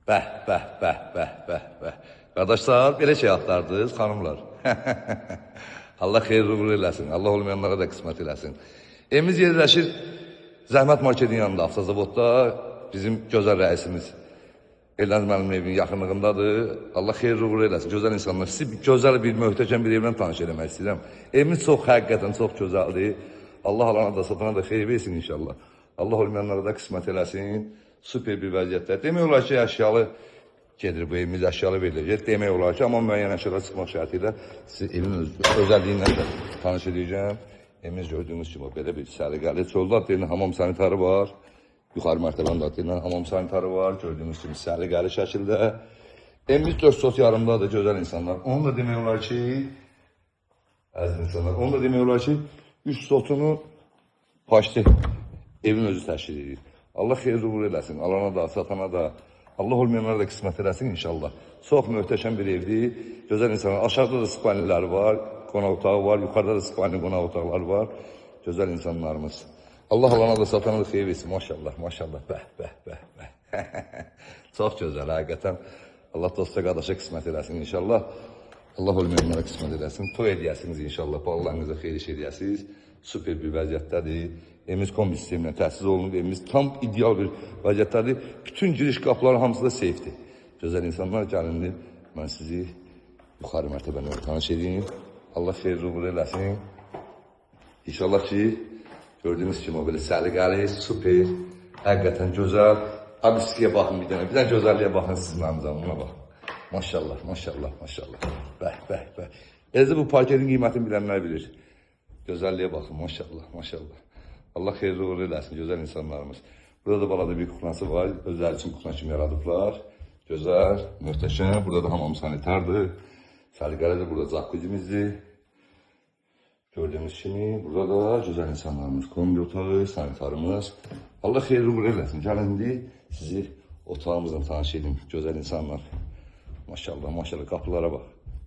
Bəh, bəh, bəh, bəh, bəh, bəh. Qardaşlar, belə şey axtardınız, xanımlar. Allah xeyirli uğurlu eləsin. Allah olmayanlara da qismət eləsin. Evimiz yerləşir Zəhmət Marketin yanında, avtozavodda. Bizim gözəl rəisimiz Elnaz müəllimin evinin yaxınlığındadır. Allah xeyirli uğurlu eləsin. Gözəl insanlar. Sizi gözəl bir, möhtəşəm bir evlə tanış eləmək istəyirəm. Evimiz çox həqiqətən çox gözəldir. Allah alana da satana da xeyir versin inşallah. Allah olmayanlara da qismət eləsin. Süper bir vəziyyətdə. Demək olar ki, əşyalı gedir bu evimiz, əşyalı veriləcək. Demək olar ki, amma müəyyən əşyalar çıxmaq şərti ilə sizi evin özəlliyindən də tanış edəcəm. Evimiz gördüyünüz kimi belə bir səliqəli. Çöldə adlı hamam sanitarı var. Yuxarı mərtəbəndə adlı hamam sanitarı var. Gördüyünüz kimi səliqəli şəkildə. Evimiz 4 sot yarımdadır, gözəl insanlar. Onu da demək olar ki, əziz insanlar, onu da demək olar ki, 3 sotunu başlı evin özü təşkil edir. Allah xeyirli uğurlu eləsin. Alana da, satana da, Allah olmayanlara da qismət eləsin inşallah. Çox möhtəşəm bir evdir. Gözəl insanlar. Aşağıda da spalniləri var, qonaq otağı var. Yuxarıda da spalni qonaq otaqları var. Gözəl insanlarımız. Allah alana da, satana da xeyir versin. Maşallah, maşallah. Bəh, bəh, bəh, bəh. Çox gözəl, həqiqətən. Allah dosta qardaşa qismət eləsin inşallah. Allah olmayanlara qismət eləsin. Toy edəyəsiniz inşallah. Balalarınıza xeyir iş edəyəsiniz. Süper bir vəziyyətdədir. Evimiz kombi sisteminə təsis olunub. Evimiz tam ideal bir vəziyyətdədir. Bütün giriş qapıları hamısı da seyfdir. Gözəl insanlar, gəlindir. Mən sizi yuxarı mərtəbəndə tanış edeyim. Allah xeyirli uğurlu eləsin. İnşallah ki, gördüyünüz kimi o belə səliqəli, süper, həqiqətən gözəl. Abiskiyə baxın bir dənə. Bir dənə gözəlliyə baxın sizin amcamına baxın. Maşallah, maşallah, maşallah. Bəh, bəh, bəh. Eləcə bu parketin qiymətini bilənlər bilir. Gözəlliyə baxın, maşallah, maşallah. Allah xeyirli uğurlu eləsin, gözəl insanlarımız. Burada da balada bir kuxnası var, özləri üçün kuxna kimi yaradıblar. Gözəl, möhtəşəm. Burada da hamam sanitardır. Səliqəlidir, burada jakuzzimizdir. Gördüyümüz kimi, burada da gözəl insanlarımız, kombi otağı, sanitarımız. Allah xeyirli uğurlu eləsin. Gəlin indi sizi otağımızla tanış edin, gözəl insanlar. Maşallah, maşallah, qapılara bax.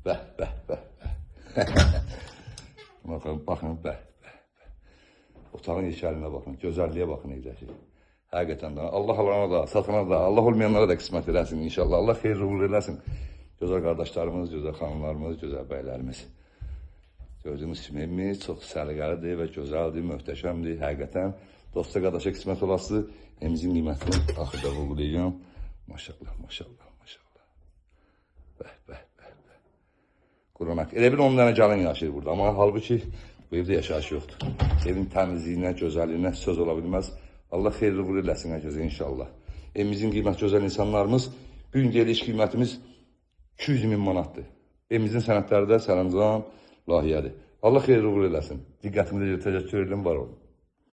Bəh, bəh, bəh, bəh. Baxın, bəh. Otağın içərinə baxın, gözəlliyə baxın evdəki. Həqiqətən də Allah alana da, satana da, Allah olmayanlara da qismət eləsin inşallah. Allah xeyirli uğurlu eləsin. Gözəl qardaşlarımız, gözəl xanımlarımız, gözəl bəylərimiz. Gördüyümüz kimi evimiz çox səliqəlidir və gözəldir, möhtəşəmdir. Həqiqətən dosta qardaşa qismət olası evimizin qiymətini axırda vurgulayacağım. Maşallah, maşallah, maşallah. Bəh, bəh, bəh, bəh. Quranak. Elə bir 10 dənə gəlin yaşayır burada. Amma halbuki bu evdə yaşayış yoxdur. Evin təmizliyinə, gözəlliyinə söz ola bilməz. Allah xeyirli uğurlu eləsin hər kəsə inşallah. Evimizin qiymət gözəl insanlarımız, bu gün geliş qiymətimiz 200.000 manatdır. Evimizin sənədləri də sərəncam layihədir. Allah xeyirli uğurlu eləsin. Diqqətimizi təşəkkür edirəm, var olun.